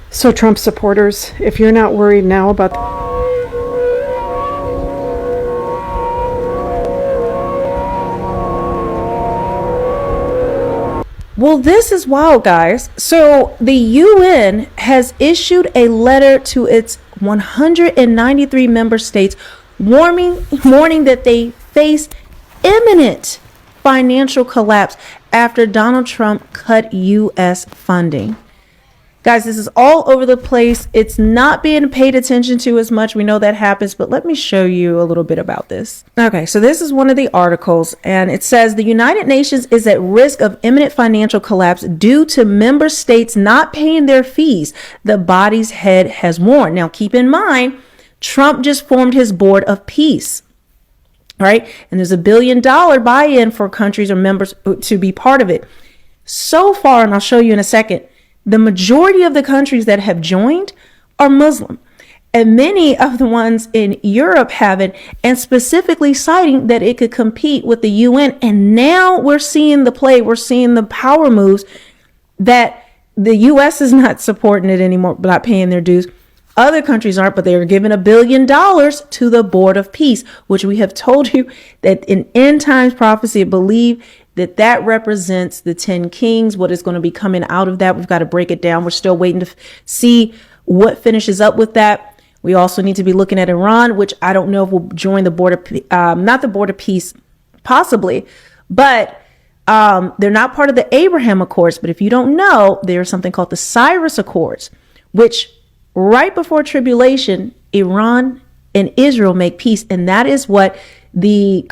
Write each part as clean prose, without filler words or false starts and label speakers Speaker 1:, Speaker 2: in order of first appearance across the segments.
Speaker 1: So Trump supporters, if you're not worried now about
Speaker 2: Well, this is wild, guys. So the UN has issued a letter to its 193 member states warning that they face imminent financial collapse after Donald Trump cut U.S. funding. Guys, this is all over the place. It's not being paid attention to as much. We know that happens, but let me show you a little bit about this. Okay, so this is one of the articles, and it says the United Nations is at risk of imminent financial collapse due to member states not paying their fees, the body's head has warned. Now, keep in mind, Trump just formed his Board of Peace. Right? And there's $1 billion buy-in for countries or members to be part of it. So far, and I'll show you in a second, the majority of the countries that have joined are Muslim. And many of the ones in Europe haven't, and specifically citing that it could compete with the UN. And now we're seeing the play, we're seeing the power moves that the US is not supporting it anymore, not paying their dues. Other countries aren't, but they are giving $1 billion to the Board of Peace, which we have told you that in end times prophecy, I believe that represents the 10 kings, what is going to be coming out of that. We've got to break it down. We're still waiting to see what finishes up with that. We also need to be looking at Iran, which I don't know if we'll join the Board of, not the Board of Peace, possibly, but they're not part of the Abraham Accords. But if you don't know, there's something called the Cyrus Accords, which right before tribulation, Iran and Israel make peace. And that is what the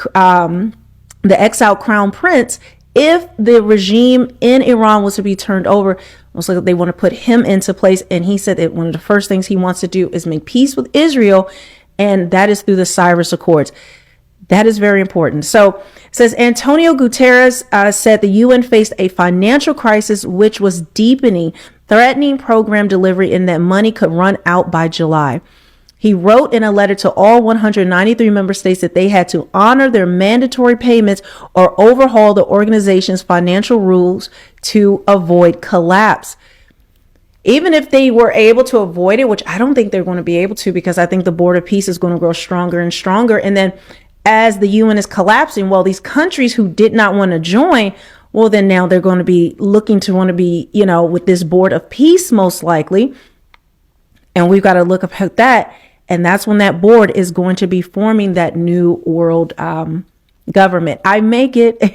Speaker 2: exiled crown prince, if the regime in Iran was to be turned over, most likely they want to put him into place. And he said that one of the first things he wants to do is make peace with Israel. And that is through the Cyrus Accords. That is very important. So it says Antonio Guterres said the UN faced a financial crisis, which was deepening, threatening program delivery, and that money could run out by July. He wrote in a letter to all 193 member states that they had to honor their mandatory payments or overhaul the organization's financial rules to avoid collapse. Even if they were able to avoid it, which I don't think they're going to be able to, because I think the Board of Peace is going to grow stronger and stronger. And then as the UN is collapsing, well, these countries who did not want to join, well, then now they're going to be looking to want to be, with this Board of Peace, most likely. And we've got to look up at that. And that's when that board is going to be forming that new world government. I make it a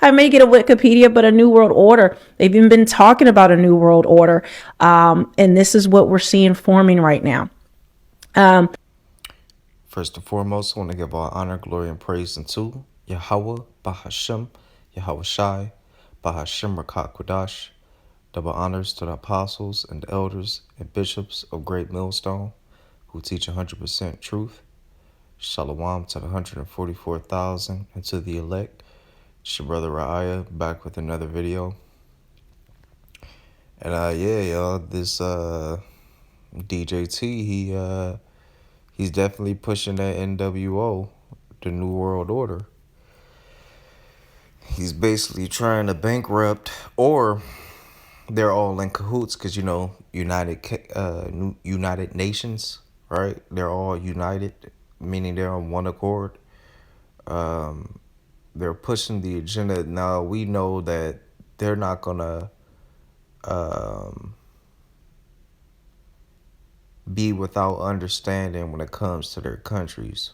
Speaker 2: Wikipedia, but a new world order. They've even been talking about a new world order. And this is what we're seeing forming right now.
Speaker 3: First and foremost, I want to give all honor, glory, and praise unto Yahweh, Bahashem, Yahweh Shai, Bahashem Rakat Kodash. Double honors to the apostles and the elders and bishops of Great Millstone, who teach 100% truth. Shalom to the 144,000 and to the elect. It's your brother Ra'aya back with another video. And y'all, this DJT, he's definitely pushing that NWO, the New World Order. He's basically trying to bankrupt, or they're all in cahoots, because United Nations. Right? They're all united, meaning they're on one accord. They're pushing the agenda. Now, we know that they're not going to be without understanding when it comes to their countries.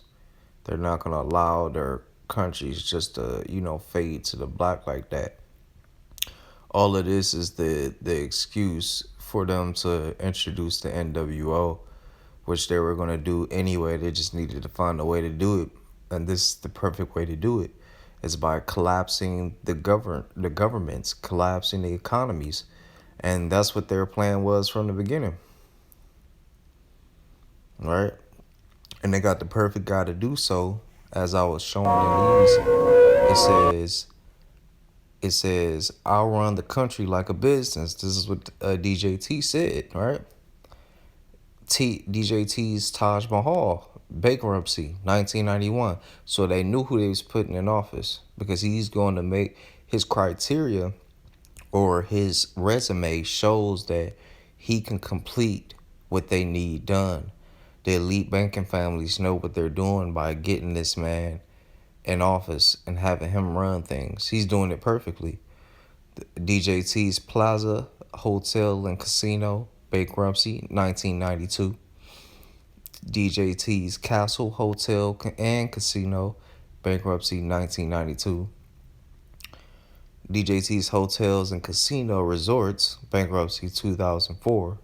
Speaker 3: They're not going to allow their countries just to, fade to the black like that. All of this is the excuse for them to introduce the NWO, which they were going to do anyway. They just needed to find a way to do it. And this is the perfect way to do it, is by collapsing the governments, collapsing the economies. And that's what their plan was from the beginning. Right? And they got the perfect guy to do so. As I was showing in these, it says, I'll run the country like a business. This is what DJT said, right? DJT's Taj Mahal, bankruptcy, 1991. So they knew who they was putting in office, because he's going to make his criteria or his resume shows that he can complete what they need done. The elite banking families know what they're doing by getting this man in office and having him run things. He's doing it perfectly. DJT's Plaza Hotel and Casino, bankruptcy 1992. DJT's Castle Hotel and Casino, bankruptcy 1992. DJT's Hotels and Casino Resorts, bankruptcy 2004.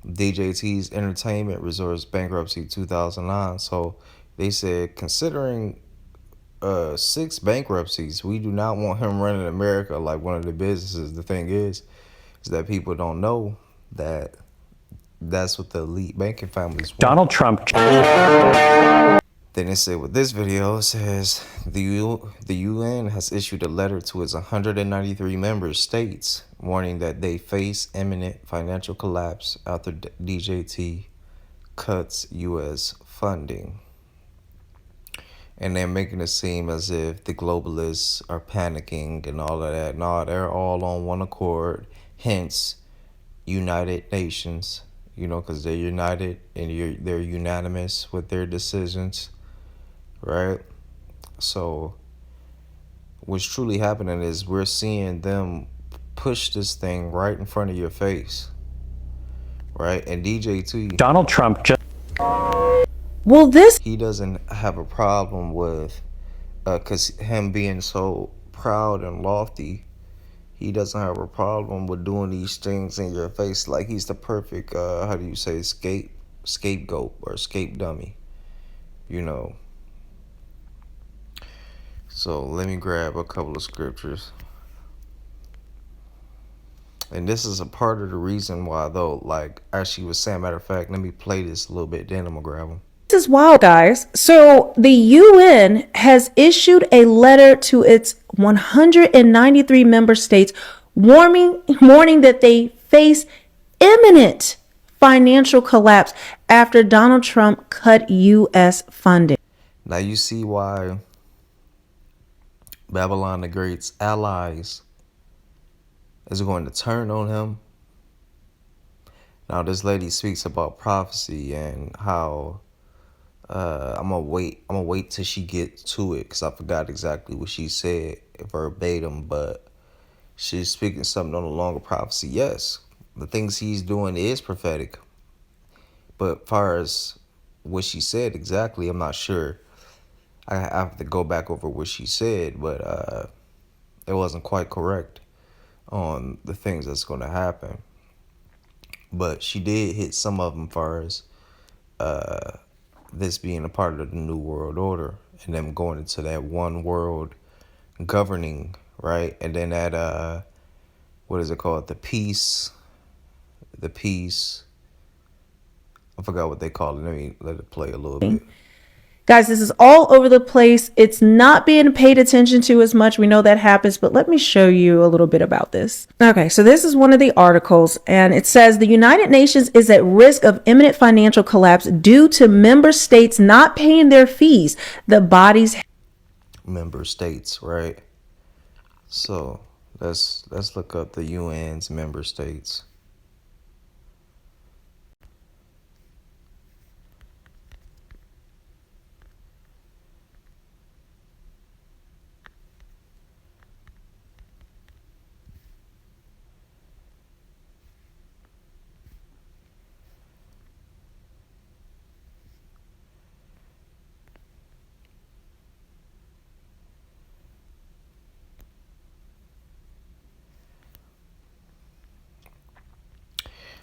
Speaker 3: DJT's Entertainment Resorts, bankruptcy 2009. So they said, considering 6 bankruptcies, we do not want him running America like one of the businesses. The thing is that people don't know that that's what the elite banking families want.
Speaker 4: Donald Trump.
Speaker 3: Then it said with this video, it says the UN has issued a letter to its 193 member states warning that they face imminent financial collapse after DJT cuts U.S. funding. And they're making it seem as if the globalists are panicking and all of that. No, they're all on one accord, hence United Nations, because they're united and they're unanimous with their decisions. Right? So what's truly happening is we're seeing them push this thing right in front of your face. Right? And DJT,
Speaker 4: Donald Trump just
Speaker 3: he doesn't have a problem with cause him being so proud and lofty. He doesn't have a problem with doing these things in your face like he's the perfect scapegoat or scape dummy. So let me grab a couple of scriptures. And this is a part of the reason why, though, like as she was saying, matter of fact, let me play this a little bit, then I'm going to grab them.
Speaker 2: This is wild, guys. So the UN has issued a letter to its 193 member states warning that they face imminent financial collapse after Donald Trump cut U.S. funding.
Speaker 3: Now you see why Babylon the Great's allies is going to turn on him. Now this lady speaks about prophecy and how I'm gonna wait till she gets to it, because I forgot exactly what she said verbatim, but she's speaking something on the longer prophecy. Yes, the things he's doing is prophetic, but as far as what she said exactly, I'm not sure. I have to go back over what she said, but it wasn't quite correct on the things that's going to happen. But she did hit some of them as far as this being a part of the New World Order and them going into that one world governing, right? And then that, what is it called? The peace. I forgot what they call it. Let it play a little bit.
Speaker 2: Guys, this is all over the place. It's not being paid attention to as much. We know that happens, but let me show you a little bit about this. Okay, so this is one of the articles, and it says the United Nations is at risk of imminent financial collapse due to member states not paying their fees. The body's
Speaker 3: member states, right? So let's look up the UN's member states.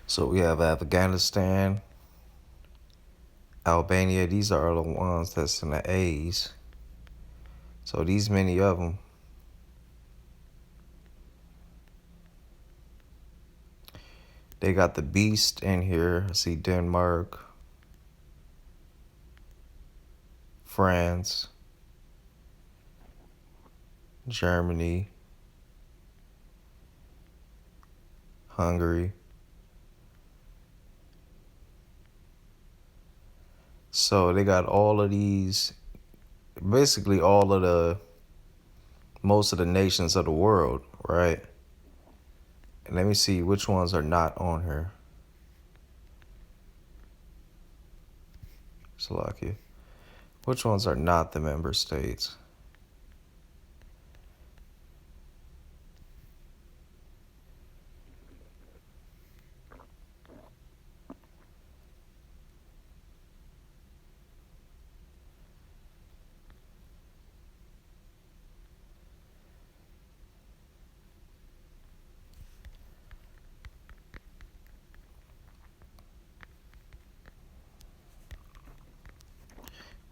Speaker 3: So we have Afghanistan, Albania. These are the ones that's in the A's. So these many of them. They got the beast in here. I see Denmark, France, Germany, Hungary. So they got all of these, basically most of the nations of the world, right? Let me see which ones are not on here. Slovakia. Which ones are not the member states?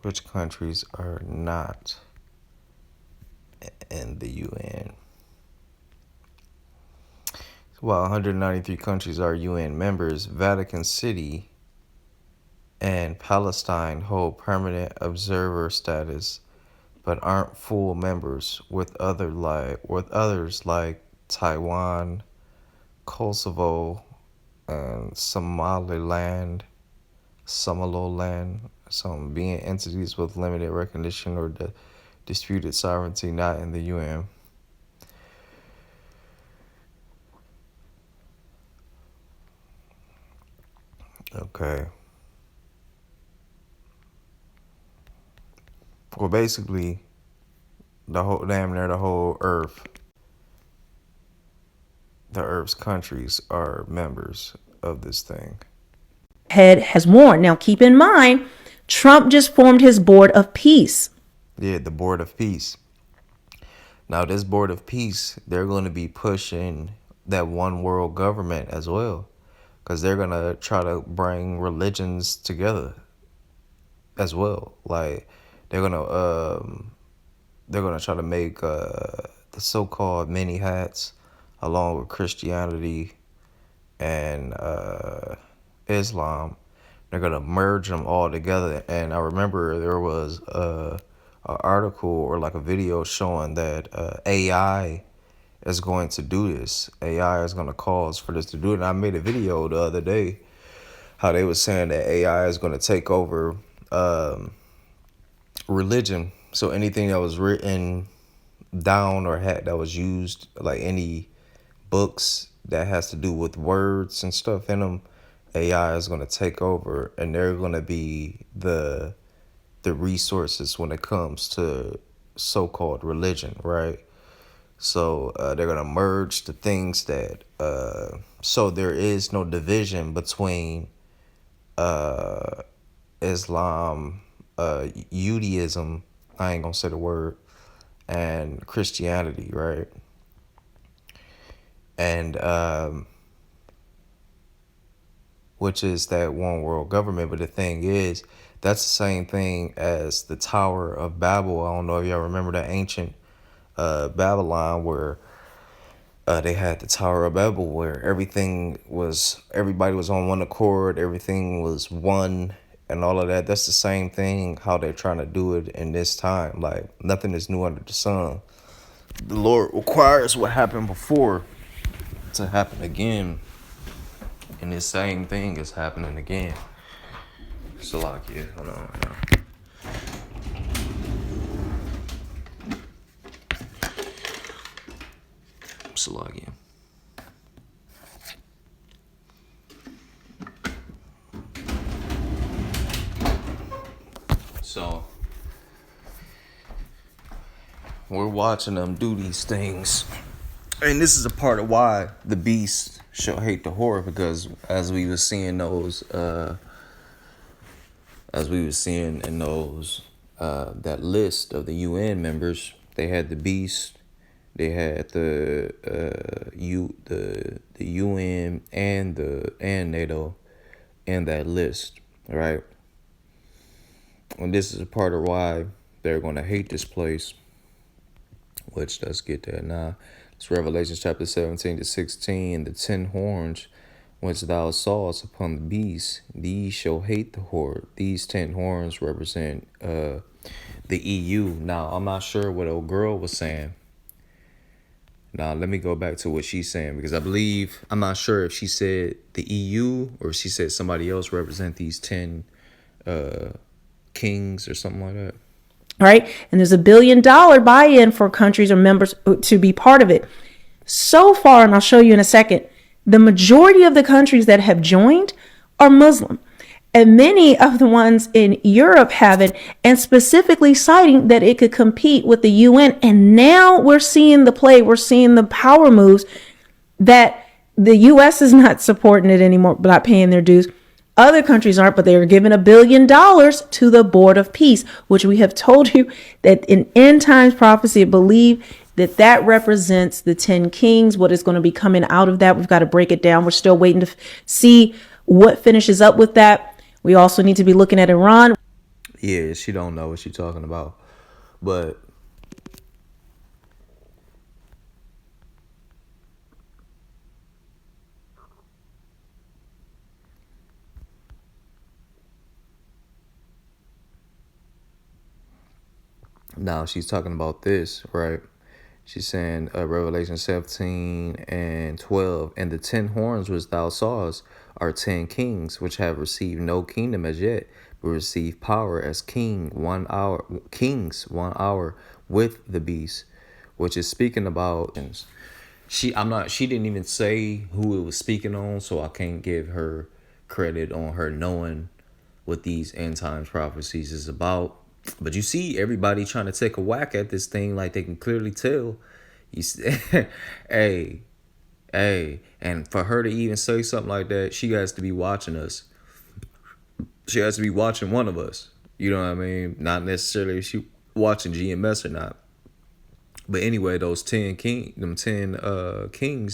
Speaker 3: Which countries are not in the UN? While 193 countries are UN members, Vatican City and Palestine hold permanent observer status but aren't full members, with others like Taiwan, Kosovo, and Somaliland, some being entities with limited recognition or disputed sovereignty not in the UN. Okay. Well, basically, the whole Earth, the Earth's countries are members of this thing.
Speaker 2: Head has warned. Now, keep in mind, Trump just formed his Board of Peace.
Speaker 3: Yeah, the Board of Peace. Now, this Board of Peace, they're going to be pushing that one world government as well, because they're going to try to bring religions together as well. Like, they're going to try to make the so-called mini hats along with Christianity and Islam. They're gonna merge them all together. And I remember there was an article or like a video showing that AI is going to do this. AI is gonna cause for this to do it. And I made a video the other day how they were saying that AI is gonna take over religion. So anything that was written down or that was used, like any books that has to do with words and stuff in them, AI is going to take over, and they're going to be the resources when it comes to so-called religion, right? So they're going to merge the things that so there is no division between Islam, Judaism, I ain't gonna say the word, and Christianity, right? And which is that one world government. But the thing is, that's the same thing as the Tower of Babel. I don't know if y'all remember that ancient Babylon where they had the Tower of Babel where everybody was on one accord, everything was one and all of that. That's the same thing how they're trying to do it in this time. Like, nothing is new under the sun. The Lord requires what happened before to happen again. And this same thing is happening again. Salakia, hold on right now. Salakia. So we're watching them do these things. And this is a part of why the beast shall hate the whore, because as we were seeing in those that list of the UN members, they had the beast, they had the UN and NATO in that list, right? And this is a part of why they're going to hate this place, which let's get there now. It's Revelation chapter 17 to 16. The 10 horns which thou sawest upon the beast, these shall hate the whore. These 10 horns represent the EU. Now, I'm not sure what old girl was saying. Now, let me go back to what she's saying, because I'm not sure if she said the EU or if she said somebody else represent these 10 kings or something like that.
Speaker 2: Right? And there's $1 billion buy-in for countries or members to be part of it. So far, and I'll show you in a second, the majority of the countries that have joined are Muslim. And many of the ones in Europe haven't, and specifically citing that it could compete with the UN. And now we're seeing the play, we're seeing the power moves that the US is not supporting it anymore, not paying their dues. Other countries aren't, but they are giving $1 billion to the Board of Peace, which we have told you that in end times prophecy, I believe that that represents the 10 kings, what is going to be coming out of that. We've got to break it down. We're still waiting to see what finishes up with that. We also need to be looking at Iran.
Speaker 3: Yeah, she don't know what she's talking about. But now she's talking about this, right? She's saying Revelation 17 and 12. And the 10 horns which thou sawest are 10 kings, which have received no kingdom as yet, but receive power as kings 1 hour with the beast, which is speaking about. She didn't even say who it was speaking on, so I can't give her credit on her knowing what these end times prophecies is about. But you see everybody trying to take a whack at this thing like they can clearly tell. You see, hey, and for her to even say something like that, she has to be watching us. She has to be watching one of us. You know what I mean? Not necessarily if she watching GMS or not. But anyway, those 10 kings,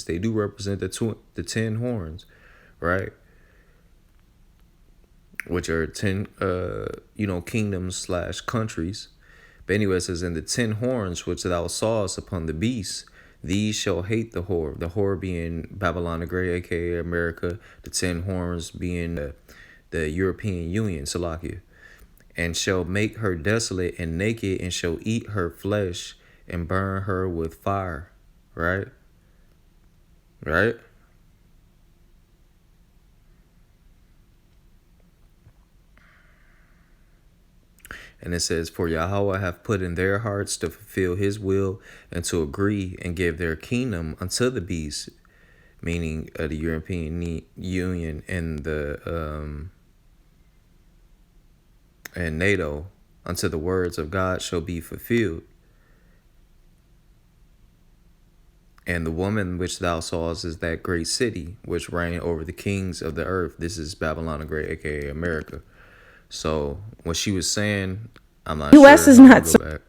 Speaker 3: they do represent the 10 horns, right? Which are 10 kingdoms slash countries. But anyway, it says, in the 10 horns which thou sawest upon the beast, these shall hate the whore being Babylon the Great, aka America, the 10 horns being the European Union, Salakia, and shall make her desolate and naked, and shall eat her flesh and burn her with fire. Right? Right? And it says, for Yahweh hath put in their hearts to fulfill his will and to agree and give their kingdom unto the beast, meaning the European Union and the and NATO, unto the words of God shall be fulfilled. And the woman which thou sawest is that great city which reigned over the kings of the earth. This is Babylon the Great, aka America. So what she was saying, I'm not
Speaker 2: US
Speaker 3: sure.
Speaker 2: is not
Speaker 3: Let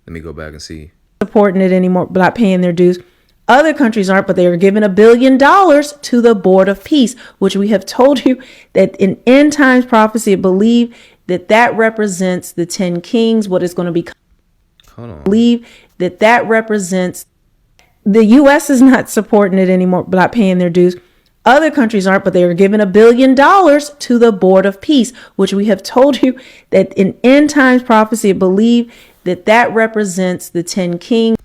Speaker 3: me go back and see.
Speaker 2: Supporting it anymore, not paying their dues. Other countries aren't, but they are giving $1 billion to the Board of Peace, which we have told you that in end times prophecy, I believe that that represents the 10 kings, what is going to be.
Speaker 3: Hold on.
Speaker 2: Believe that that represents. The US is not supporting it anymore, not paying their dues. Other countries aren't, but they are giving $1 billion to the Board of Peace, which we have told you that in end times prophecy, I believe that that represents the 10 kings.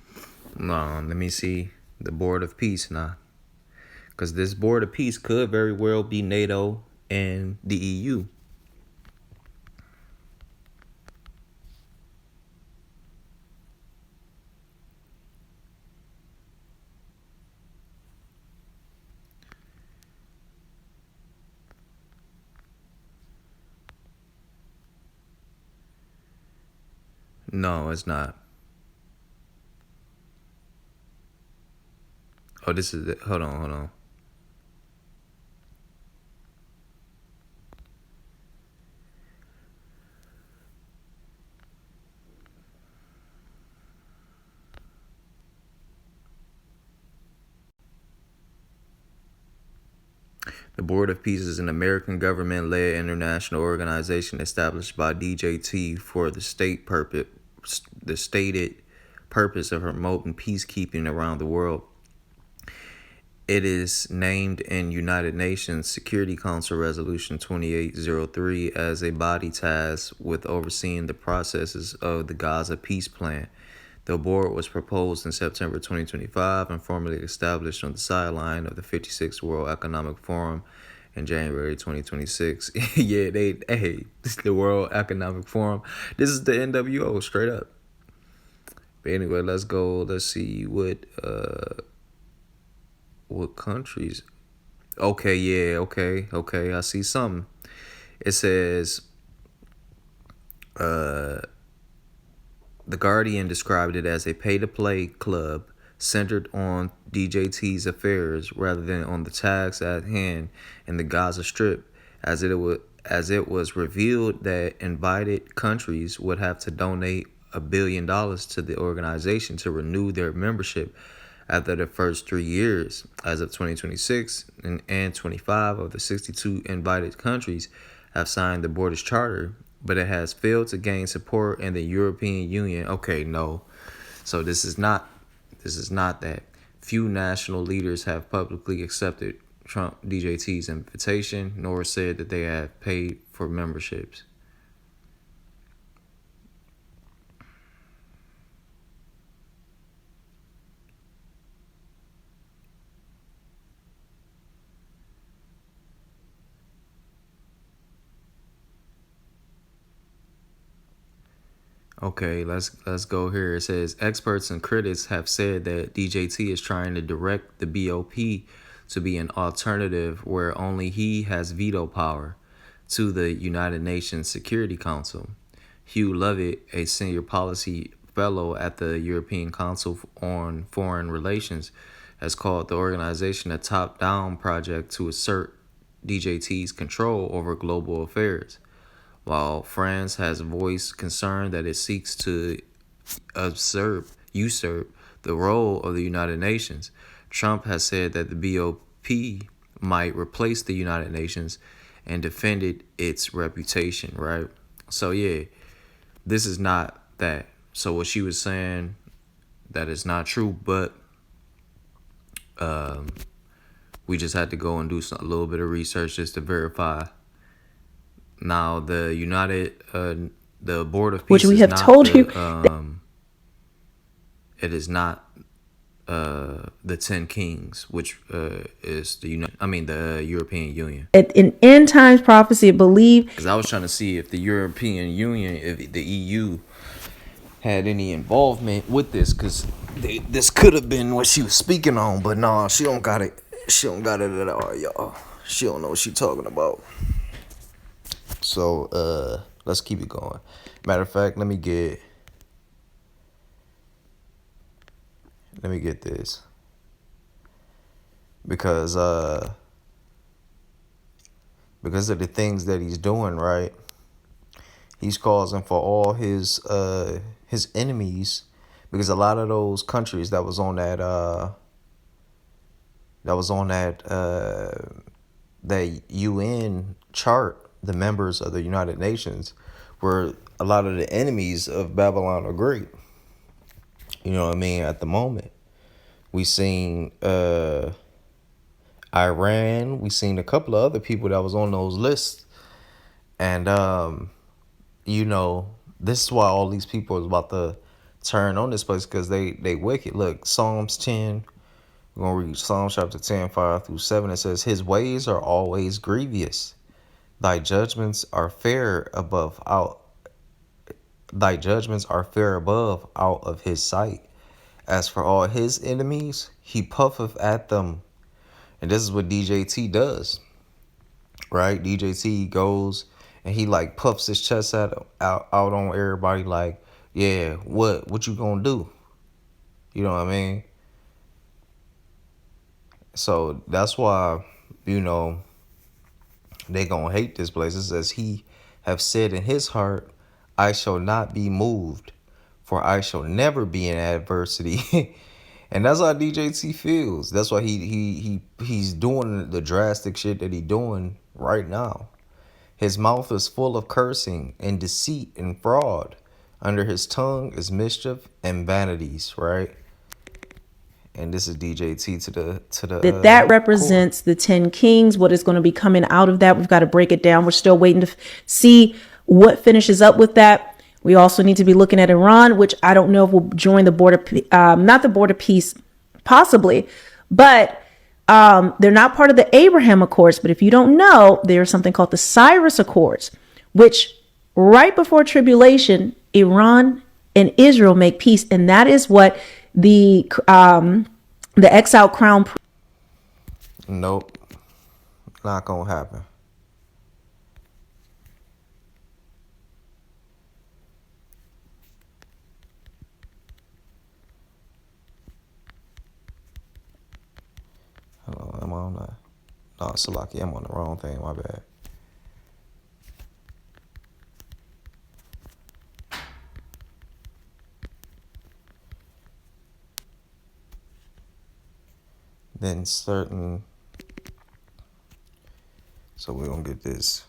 Speaker 3: No, let me see the Board of Peace now, because this Board of Peace could very well be NATO and the EU. No, it's not. Oh, this is it. Hold on. The Board of Peace is an American government-led international organization established by DJT for the stated purpose of promoting peacekeeping around the world. It is named in United Nations Security Council Resolution 2803 as a body tasked with overseeing the processes of the Gaza peace plan. The board was proposed in September 2025 and formally established on the sideline of the 56th World Economic Forum in January 2026. Yeah, this is the World Economic Forum. This is the NWO, straight up. But anyway, let's go. Let's see what what countries? Okay, yeah, okay. I see something. It says The Guardian described it as a pay-to-play club centered on DJT's affairs rather than on the tasks at hand in the Gaza Strip, as it was revealed that invited countries would have to donate $1 billion to the organization to renew their membership after the first 3 years. As of 2026 and 25 of the 62 invited countries have signed the Borders Charter, but it has failed to gain support in the European Union. Okay, no. So this is not that. Few national leaders have publicly accepted Trump DJT's invitation, nor said that they have paid for memberships. Okay, let's go here. It says experts and critics have said that DJT is trying to direct the BOP to be an alternative where only he has veto power to the United Nations Security Council. Hugh Lovett, a senior policy fellow at the European Council on Foreign Relations, has called the organization a top-down project to assert DJT's control over global affairs. While France has voiced concern that it seeks to usurp the role of the United Nations, Trump has said that the BOP might replace the United Nations and defended its reputation, right? So yeah, this is not that. So what she was saying, that is not true, but we just had to go and do a little bit of research just to verify. Now, the Board of Peace,
Speaker 2: which we
Speaker 3: is
Speaker 2: have
Speaker 3: not
Speaker 2: told
Speaker 3: the,
Speaker 2: you.
Speaker 3: it is not the 10 Kings, which is the European Union.
Speaker 2: In end times prophecy, believe.
Speaker 3: Because I was trying to see if the European Union, if the EU had any involvement with this, because this could have been what she was speaking on, but nah, she don't got it. She don't got it at all, y'all. She don't know what she talking about. So let's keep it going. Matter of fact, let me get this, because of the things that he's doing, right? He's causing for all his enemies, because a lot of those countries that was on that UN chart, the members of the United Nations, were a lot of the enemies of Babylon the Great. You know what I mean? At the moment, we seen Iran. We seen a couple of other people that was on those lists, and this is why all these people is about to turn on this place, because they wicked. Look, Psalms 10. We're gonna read Psalms chapter 10, 5-7. It says, "His ways are always grievous. Thy judgments are fair above out. Thy judgments are fair above out of his sight. As for all his enemies, he puffeth at them." And this is what DJT does, right? DJT goes and he like puffs his chest out on everybody, like, yeah, what you gonna do? You know what I mean? So that's why, they gonna hate this place. It says, "He have said in his heart, I shall not be moved, for I shall never be in adversity." And that's how DJT feels. That's why he's doing the drastic shit that he doing right now. His mouth is full of cursing and deceit and fraud. Under his tongue is mischief and vanities, right? And this is DJT to the
Speaker 2: That
Speaker 3: core.
Speaker 2: represents the 10 Kings. What is going to be coming out of that? We've got to break it down. We're still waiting to see what finishes up with that. We also need to be looking at Iran, which I don't know if will join the border, not the border peace, possibly, but they're not part of the Abraham Accords. But if you don't know, there's something called the Cyrus Accords, which right before tribulation, Iran and Israel make peace, and that is what the exiled crown
Speaker 3: Nope, not gonna happen. Hold on, am I on that? No, Salaki, I'm on the wrong thing. My bad. Then certain. So we're gonna get this.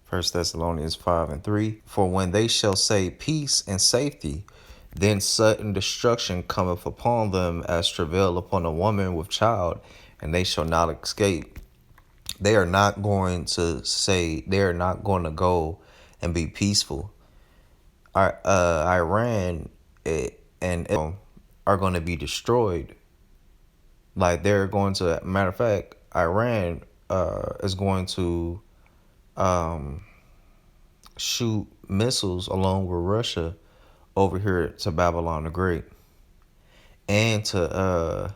Speaker 3: First Thessalonians 5:3. For when they shall say peace and safety, then sudden destruction cometh upon them as travail upon a woman with child, and they shall not escape. They are not going to say, they are not going to go and be peaceful. Iran and are going to be destroyed. Like they're going to, matter of fact, Iran is going to shoot missiles along with Russia over here to Babylon the Great, and to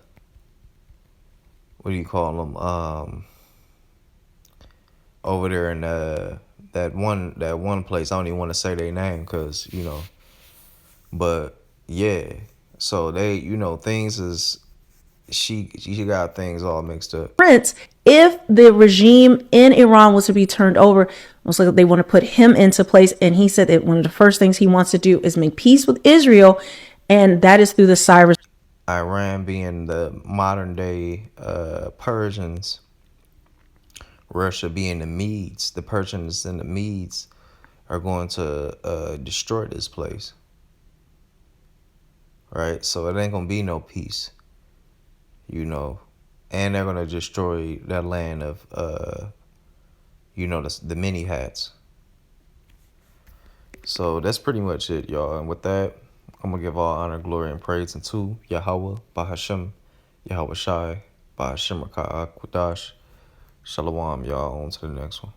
Speaker 3: what do you call them? Over there in that one place. I don't even want to say their name because but yeah. So they things is she got things all mixed up.
Speaker 2: Prince, if the regime in Iran was to be turned over, most likely they want to put him into place. And he said that one of the first things he wants to do is make peace with Israel, and that is through the Cyrus.
Speaker 3: Iran being the modern day Persians, Russia being the Medes. The Persians and the Medes are going to destroy this place, right? So it ain't gonna be no peace, and they're gonna destroy that land of the mini hats. So that's pretty much it, y'all. And with that, I'm gonna give all honor, glory, and praise unto Yahweh, Bahashem, Yahweh Shai, Bahashem Raka'ah Quadash. Shalom, y'all. On to the next one.